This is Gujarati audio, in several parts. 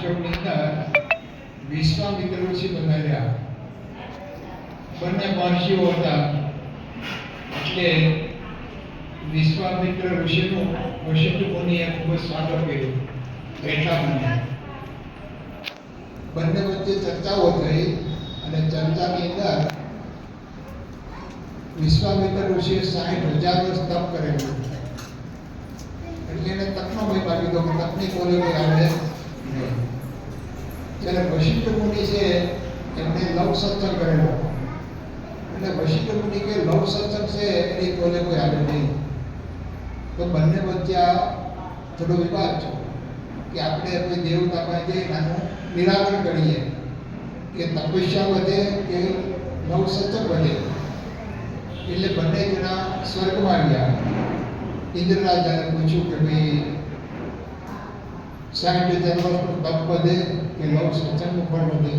આશ્રમની અંદર વિશ્વામિત્ર ઋષિ બનાવ્યા. બંને મહર્ષિઓ હતા એટલે વિશ્વામિત્ર ઋષિનું વશિષ્ઠ મુનિએ ખૂબ જ સ્વાગત કર્યું. એટલા બંને વચ્ચે ચર્ચાઓ થઈ અને ચર્ચાની અંદર વિશ્વામિત્ર ઋષિએ 60,000 વર્ષ તપ કરેલું. એટલે એને તપનો મહિમા કીધો કે તપની કોલે કોઈ આવે નહીં. જ્યારે વશિષ્ઠ મુનિ છે એમને લવ સત્સંગ કરેલો. એટલે વશિષ્ઠ મુનિ કે લવ સત્સંગ છે એની કોલે કોઈ આવે નહીં. તો બંને વચ્ચે આ થોડો વિવાદ છે કે આપણે કોઈ દેવતા પાસે જઈને આનું નિરાકરણ કરીએ કે તપસ્યા વધે કે લવ સત્સંગ વધે. એટલે બંને જણા સ્વર્ગમાં ગયા. ઇન્દ્રરાજાને પૂછ્યું કે ભાઈ 60,000 વર્ષનું તપ વધે કે લવ સત્સંગનું ફળ વધે.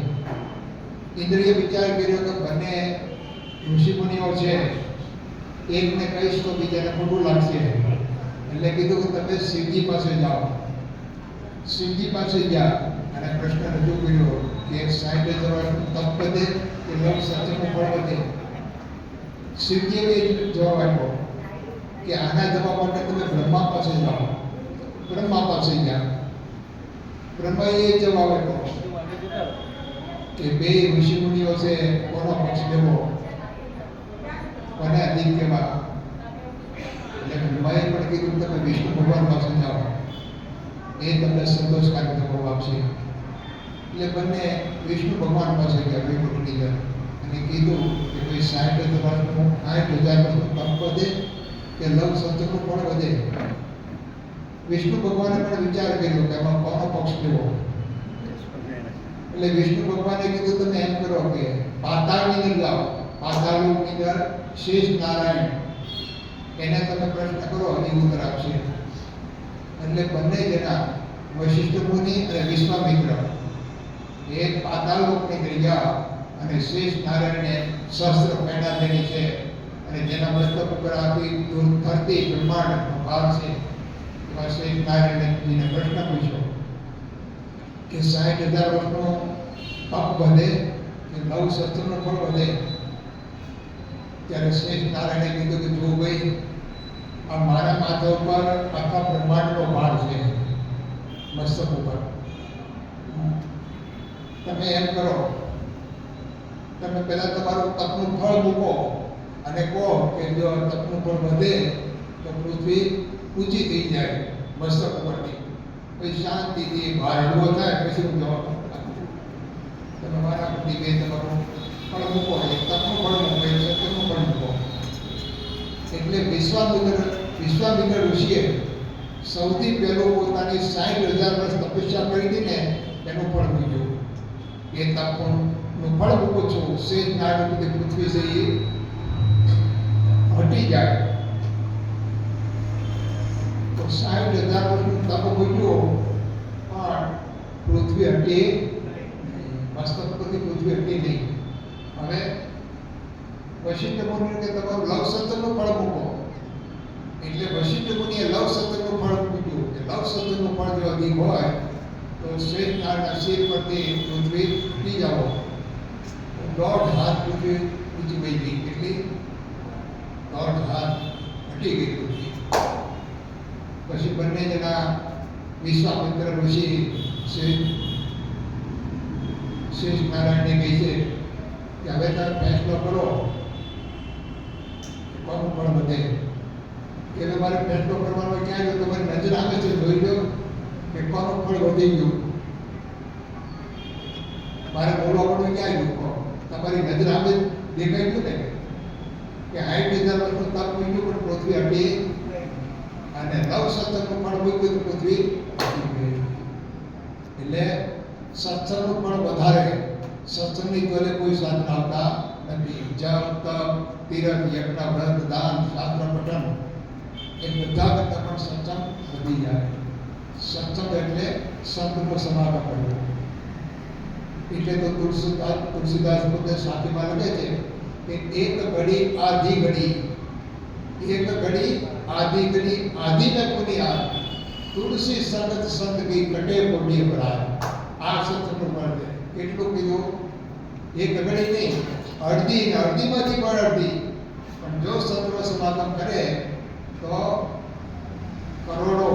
ઇન્દ્રિએ વિચાર કર્યો કે બંને ઋષિમુનિઓ છે, એકને કહીશ તો બીજાને ખોટું લાગશે. એટલે કીધું કે તમે શિવજી પાસે જાઓ. શિવજી પાસે ગયા અને પ્રશ્ન રજૂ કર્યો કે 60,000 વર્ષનું તપ વધે કે લવ સત્સંગનું ફળ વધે. શિવજીએ જવાબ આપ્યો કે આના જવાબ માટે તમે બ્રહ્મા પાસે જાઓ. બ્રહ્મા પાસે ગયા. બ્રહ્માએ જવાબ આપ્યો કે બે ઋષિમુનિઓ છે, કોનો પક્ષ લેવો, કોને અધિક કહેવા. એટલે બ્રહ્માએ પણ કીધું તમે વિષ્ણુ ભગવાન પાસે જાઓ, એ તમને સંતોષકારક જવાબ આપશે. એટલે બંને વિષ્ણુ ભગવાન પાસે ગયા વૈકુંઠની અંદર અને કીધું કે ભાઈ 60,000 વર્ષનું તપ વધે કે લવ સત્સંગનું ફળ વધે. વિષ્ણુ ભગવાને પણ વિચાર કર્યો કે આમાં કોનો પક્ષ લેવો. એટલે વિષ્ણુ ભગવાને કીધું તમે એમ કરો કે પાતાળની અંદર જાઓ. પાતાળની અંદર શેષ નારાયણ એને તમે પ્રશ્ન કરો અને ઉત્તર આપશે. એટલે બંને જણા વશિષ્ઠ મુનિ અને વિશ્વામિત્ર એ પાતાળ લોકની અંદર ગયા અને શેષ નારાયણને શસ્ત્ર પ્રેરણા દેવી છે અને જેના મસ્તક ઉપર આથી ધરતી બ્રહ્માંડનો ભાગ છે એવા શેષ નારાયણજીને પ્રશ્ન પૂછ્યો કે 60,000 વર્ષનો તપ વધે કે લવ સત્સંગનું ફળ વધે. ત્યારે શેષ નારાયણે કીધું કે જો ભાઈ આ મારા માથા ઉપર આખા બ્રહ્માંડનો ભાર છે મસ્તક ઉપર. તમે એમ કરો, તમે પહેલા તમારું તપનું ફળ મૂકો અને કહો કે જો તપનું ફળ વધે તો પૃથ્વી ઊંચી થઈ જાય મસ્તક ઉપરથી, પછી શાંતિથી ભાર હળવો થાય પછી હું જવાબ તમે મારા બધી બે તમારું ફળ મૂકો, એક તપનું ફળ મૂકો, એક સત્યનું ફળ મૂકો. એટલે વિશ્વામિત્ર ઋષિએ સૌથી પહેલું પોતાની 60,000 વર્ષ તપસ્યા કરી હતી ને એનું ફળ મૂક્યું. એ તપનું ફળ મૂકું છું, શેષ નારાયણ સુધી પૃથ્વી છે એ હટી જાય. તો 60,000 વર્ષનું તપ મૂક્યું પણ પૃથ્વી હટી મસ્તક પરથી પૃથ્વી હટી નહીં. હવે વશિષ્ઠ મુનિએ કે તમારું લવ સત્સંગનું ફળ મૂકો. એટલે વશિષ્ઠ મુનિએ લવ સત્સંગનું ફળ મૂક્યું કે લવ સત્સંગનું ફળ જો અધિક હોય તો શેષ નારાયણના શિર પરથી પૃથ્વી હટી જાઓ. 1.5 હાથ પૃથ્વી ઊંચી વહી ગઈ. કેટલી? 1.5 હાથ હટી ગઈ પૃથ્વી. પછી બંને જણા વિશ્વામિત્ર ઋષિ શેષ નારાયણને કહે છે કે હવે તારે ફેસલો કરો કે કોનું ફળ વધે. કે તમારે ફેસલો કરવાનો ક્યાં ગયો? તમારી નજર આવે છે, જોઈ લો કે કોનું ફળ વધી ગયું. મારે બોલવાનું ક્યાં ગયું? તમારી નજર આવે દેખાઈ ગયું ને કે 60,000 વર્ષનું તપ મૂક્યું પણ પૃથ્વી હટી અને લવ સત્સંગનું ફળ મૂક્યું તો પૃથ્વી હટી ગઈ. એટલે સત્સંગનું ફળ વધારે. સત્સંગની જોડે કોઈ સાધન આવતા નથી. જપ, તપ, તીર્થ, યજ્ઞ, વ્રત, દાન, શાસ્ત્ર પઠન એ બધા કરતા પણ સત્સંગ વધી જાય. સત્સંગ એટલે સંતનો સમાગમ કરવો. એટલે તો તુલસીદાસ પોતે સાખીમાં લખે છે કે એક ઘડી આધી ઘડી, એક ઘડી આધી ઘડી આધી ન પુનિયા તુલસી સંગત સંત કી કટે પુણ્ય પરાય. આ સત્સંગનું ફળ છે. કેટલું કીધું? એક ઘડી નહીં, અડધી ને અડધીમાંથી પણ અડધી. પણ જો સત્વ સમાગમ કરે તો કરોડો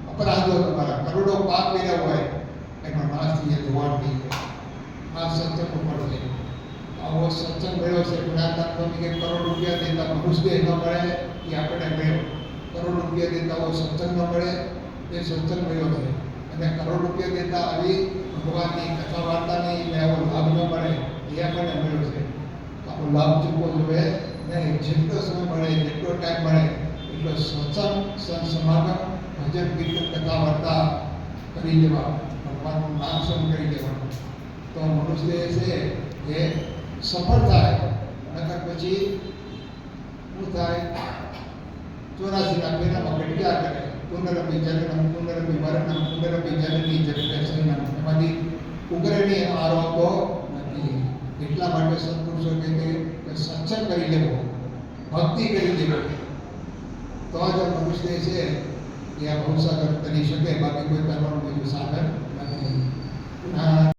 અપરાધો, તમારા કરોડો પાપ કર્યા હોય એમાં નાશથી ધોવાણ થઈ જાય. આ સત્સંગનું ફળ છે. આવો સત્સંગ મળ્યો છે. જ્ઞાનદાન સ્વામી કે કરોડ રૂપિયા દેતા મનુષ્ય ન મળે એ આપણને મળ્યો. કરોડ રૂપિયા દેતા આવો સત્સંગ ન મળે એ સત્સંગ મળ્યો છે. અને કરોડ રૂપિયા દેતા આવી ભગવાનની કથા વાર્તાની ને આવો લાભ ન મળે એ આપણને મળ્યો છે. આવો લાભ ચૂકવો જોઈએ નહીં. જેટલો સમય મળે, જેટલો ટાઈમ મળે એટલો સત્સંગ, સંત સમાગમ, ભજન કીર્તન, કથા વાર્તા કરી દેવા, ભગવાનનું નામ સ્મરણ કરી દેવાનું. તો મનુષ્ય છે એ સફળ થાય. નકર પછી શું થાય? 84 મહિનામાં ઘટ્યા કરે. પુનરપી જનનમ પુનરપી મરણમ પુનરપી જનની જગતસૈનમ. એમાંથી ઉગ્ર ની આરોપો નથી. એટલા માટે સત્પુરુષો કહે છે કે સત્સંગ કરી લેવો, ભક્તિ કરી લેવો, તો જ મનુષ્ય છે એ આ ભવસાગર કરી શકે. બાકી કોઈ કરવાનું બીજું સાધન નથી.